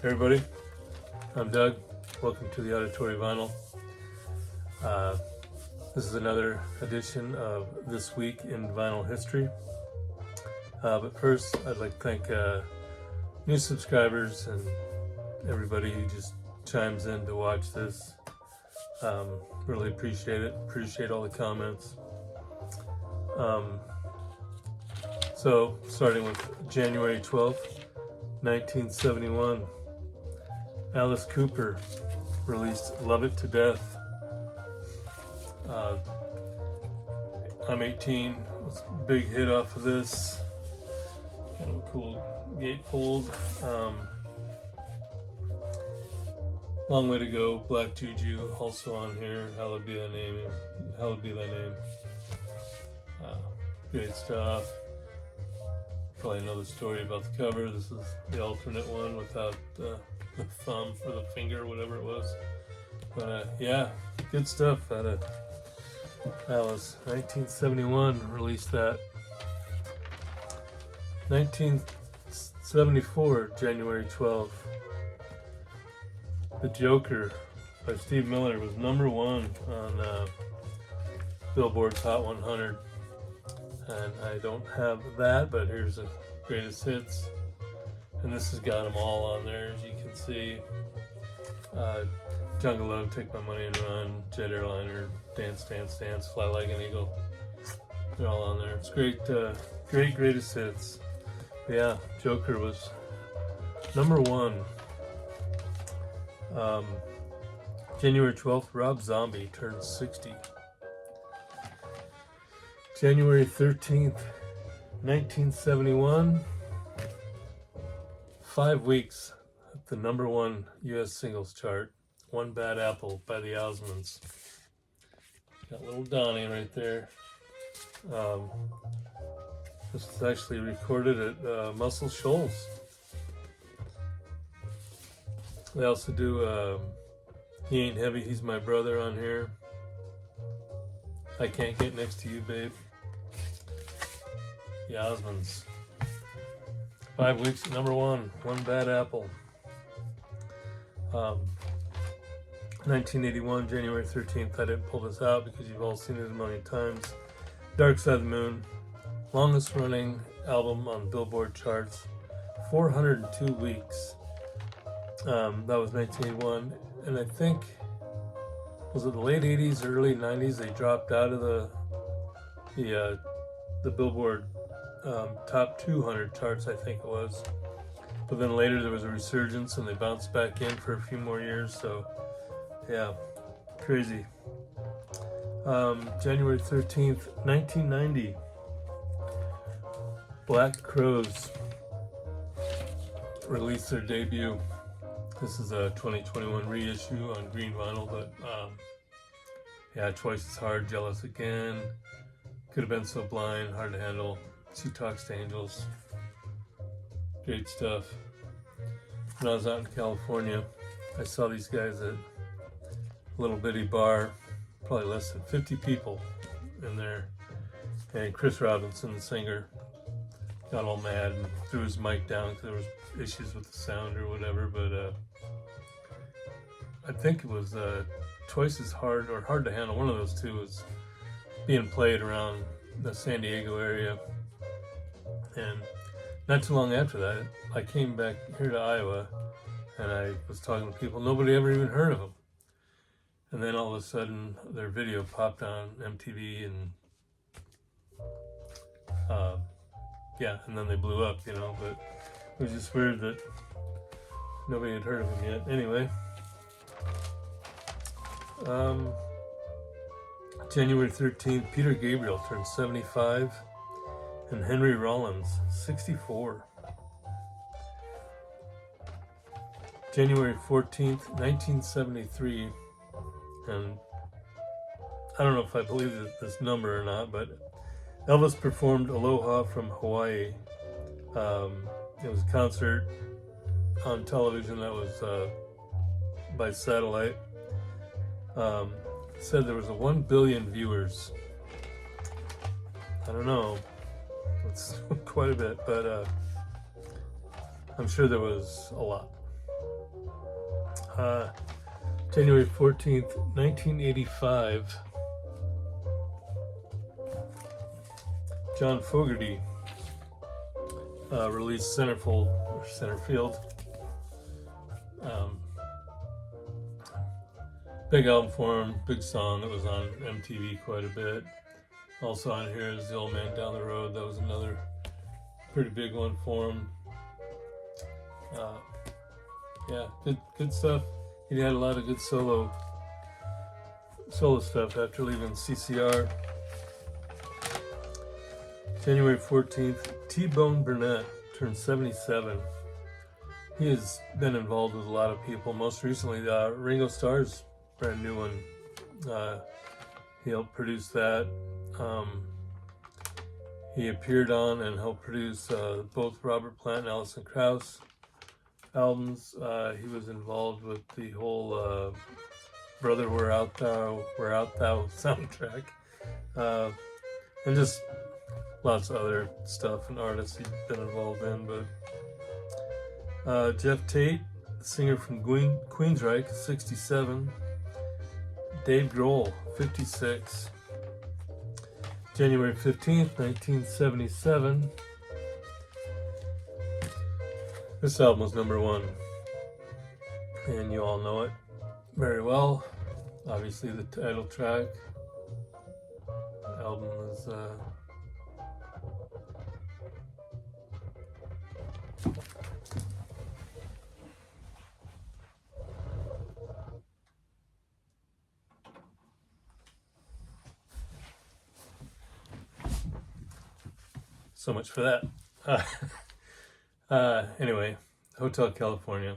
Hey everybody, I'm Doug. Welcome to the Auditory Vinyl. This is another edition of This Week in Vinyl History. But first, I'd like to thank new subscribers and everybody who just chimes in to watch this. Really appreciate it. Appreciate all the comments. So, starting with January 12th, 1971. Alice Cooper released Love It to Death. I'm 18 was a big hit off of this. Kind of a cool gatefold. Long Way to Go, Black Juju, also on here. Hallowed Be Thy Name. Hallowed Be Thy Name. Great stuff. Probably know the story about the cover. This is the alternate one without the thumb or the finger, whatever it was. But yeah, good stuff out of Alice. 1971 released that. 1974, January 12th. The Joker by Steve Miller was number one on Billboard's Hot 100. And I don't have that, but here's the greatest hits. And this has got them all on there, as you can see. Jungle Love, Take My Money and Run, Jet Airliner, Dance, Dance, Dance, Fly Like an Eagle. They're all on there. It's great, greatest hits. But yeah, Joker was number one. January 12th, Rob Zombie turned 60. January 13th, 1971. 5 weeks at the number one U.S. singles chart. One Bad Apple by the Osmonds. Got little Donnie right there. This was actually recorded at Muscle Shoals. They also do He Ain't Heavy, He's My Brother on here. I Can't Get Next to You, Babe. The Osmonds. 5 weeks at number one. One Bad Apple. 1981, January 13th. I didn't pull this out because you've all seen it a million times. Dark Side of the Moon. Longest running album on Billboard charts. 402 weeks. That was 1981. And I think, was it the late 80s, early 90s, they dropped out of the Billboard top 200 charts, I think it was. But then later there was a resurgence and they bounced back in for a few more years. So yeah, crazy. January 13th, 1990. Black Crowes released their debut. This is a 2021 reissue on green vinyl, but yeah, Twice as Hard, Jealous Again, Could Have Been So Blind, Hard to Handle, She Talks to Angels. Great stuff. When I was out in California, I saw these guys at a little bitty bar, probably less than 50 people in there. And Chris Robinson, the singer, got all mad and threw his mic down because there was issues with the sound or whatever. But I think it was Twice as Hard or Hard to Handle. One of those two was being played around the San Diego area. And not too long after that, I came back here to Iowa and I was talking to people. Nobody ever even heard of them. And then all of a sudden, their video popped on MTV and yeah, and then they blew up, you know. But it was just weird that nobody had heard of them yet. Anyway, January 13th, Peter Gabriel turned 75. And Henry Rollins, 64. January 14th, 1973. And I don't know if I believe this number or not, but Elvis performed Aloha from Hawaii. It was a concert on television that was by satellite. Said there was 1 billion viewers. I don't know. It's quite a bit, but I'm sure there was a lot. January 14th, 1985. John Fogerty released Centerfield. Big album for him, big song that was on MTV quite a bit. Also on here is The Old Man Down the Road. That was another pretty big one for him. Yeah, good stuff. He had a lot of good solo stuff after leaving CCR. January 14th, T-Bone Burnett turned 77. He has been involved with a lot of people. Most recently, Ringo Starr's brand new one. He helped produce that. He appeared on and helped produce both Robert Plant and Alison Krauss albums. He was involved with the whole Brother Where Art Thou soundtrack. And just lots of other stuff and artists he's been involved in. But Jeff Tate, the singer from Queensryche, 67. Dave Grohl, 56. January 15th, 1977. This album was number one, and you all know it very well. Obviously, the title track. The album is so much for that. Anyway, Hotel California,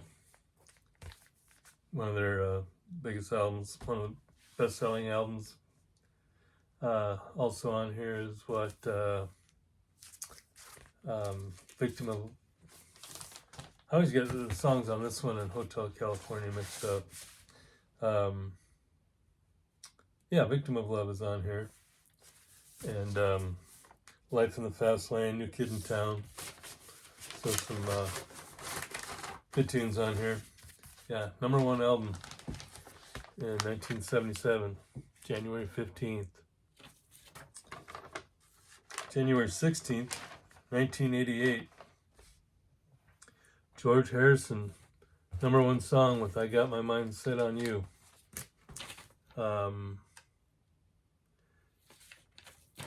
one of their biggest albums, one of the best-selling albums. Also on here is what Victim of. I always get the songs on this one and Hotel California mixed up. Yeah, Victim of Love is on here, and Life in the Fast Lane, New Kid in Town. So some good tunes on here. Yeah, number one album in 1977, January 15th. January 16th, 1988. George Harrison, number one song with I Got My Mind Set on You. What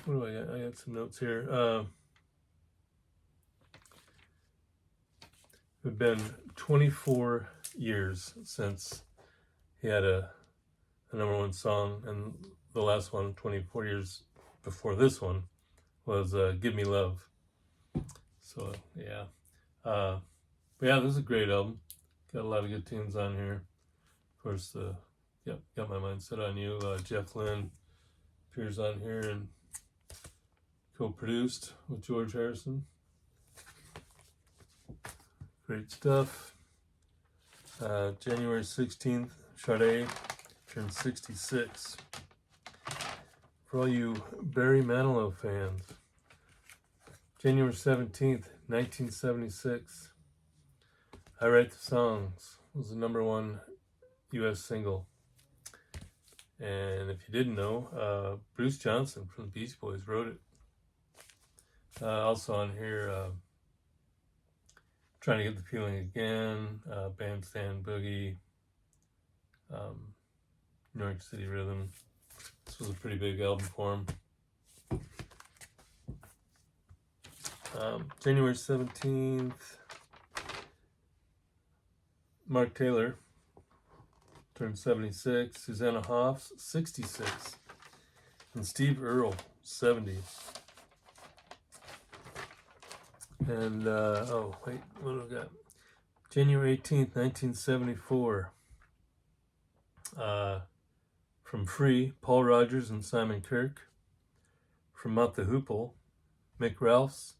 do I got? I got some notes here. It's been 24 years since he had a number one song, and the last one, 24 years before this one, was Give Me Love. So, yeah. But yeah, this is a great album. Got a lot of good tunes on here. Of course, Got My Mind Set on You. Jeff Lynne appears on here and co-produced with George Harrison. Great stuff. January 16th, Sade turned 66. For all you Barry Manilow fans, January 17th, 1976, I Write the Songs was the number one U.S. single. And if you didn't know, Bruce Johnson from the Beach Boys wrote it. Also on here, Trying to Get the Feeling Again, Bandstand Boogie, New York City Rhythm. This was a pretty big album for him. January 17th, Mark Taylor turned 76, Susanna Hoffs, 66, and Steve Earle, 70. And, what do we got? January 18th, 1974. From Free, Paul Rogers and Simon Kirke. From Mott the Hoople, Mick Ralphs.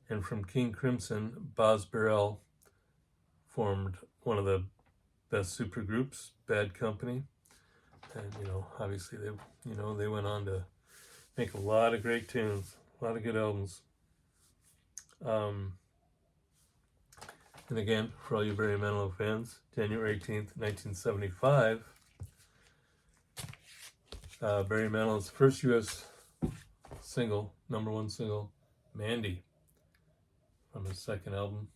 And from King Crimson, Boz Burrell formed one of the best supergroups, Bad Company. And, obviously they went on to make a lot of great tunes, a lot of good albums. And again, for all you Barry Manilow fans, January 18th, 1975, Barry Manilow's first U.S. single, #1 single, Mandy, from his second album.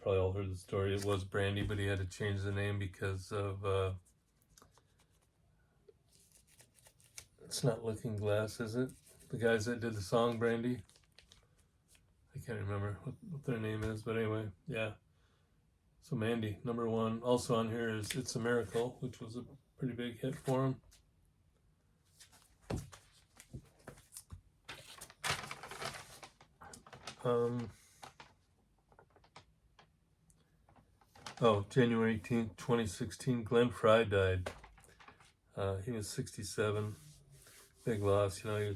Probably all heard the story. It was Brandy, but he had to change the name because of, it's not Looking Glass, is it? The guys that did the song Brandy? I can't remember what their name is, but anyway, yeah. So Mandy, #1. Also on here is It's a Miracle, which was a pretty big hit for him. January 18th, 2016, Glenn Frey died. He was 67. Big loss. He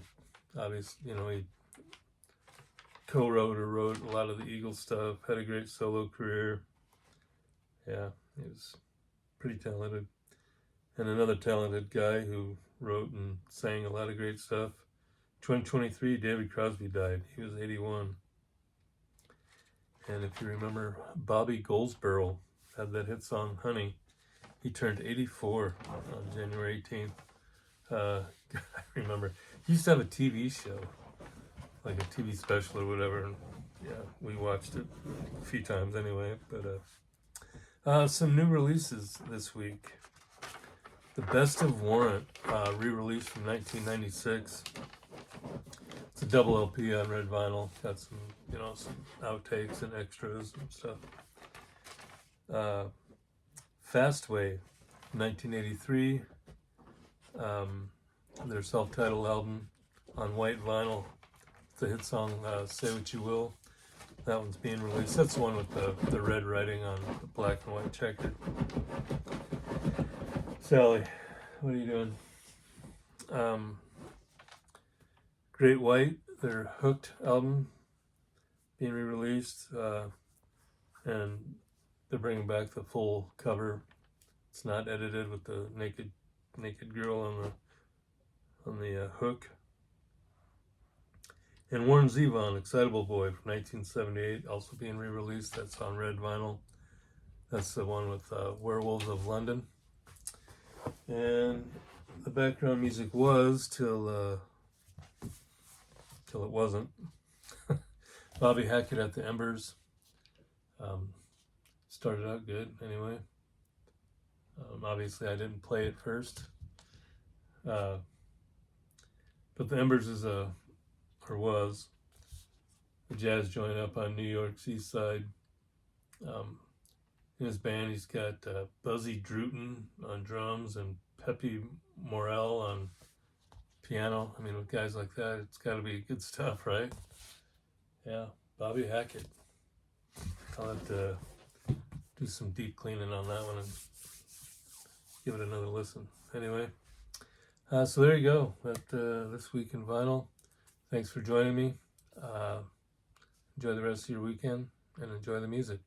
co-wrote or wrote a lot of the Eagles stuff, had a great solo career. Yeah, he was pretty talented. And another talented guy who wrote and sang a lot of great stuff. 2023, David Crosby died. He was 81. And if you remember, Bobby Goldsboro had that hit song, Honey. He turned 84 on January 18th. I remember, he used to have a TV show, like a TV special or whatever. And yeah, we watched it a few times anyway. But some new releases this week. The Best of Warrant, re-release from 1996. It's a double LP on red vinyl. Got some, some outtakes and extras and stuff. Fastway, 1983. Their self-titled album on white vinyl. The hit song Say What You Will. That one's being released. That's the one with the red writing on the black and white checkered. Sally, what are you doing? Great White, their Hooked album being re-released, and they're bringing back the full cover. It's not edited with the naked girl on the hook. And Warren Zevon, Excitable Boy from 1978, also being re-released. That's on red vinyl. That's the one with Werewolves of London. And the background music was till it wasn't. Bobby Hackett at the Embers. Started out good anyway. Obviously I didn't play it first. But the Embers was a jazz joint up on New York's East Side. In his band he's got Buzzy Druten on drums and Pepe Morel on piano. I mean, with guys like that, it's got to be good stuff, right? Yeah, Bobby Hackett. I'll have to do some deep cleaning on that one and give it another listen. Anyway, so there you go. This week in vinyl. Thanks for joining me. Enjoy the rest of your weekend and enjoy the music.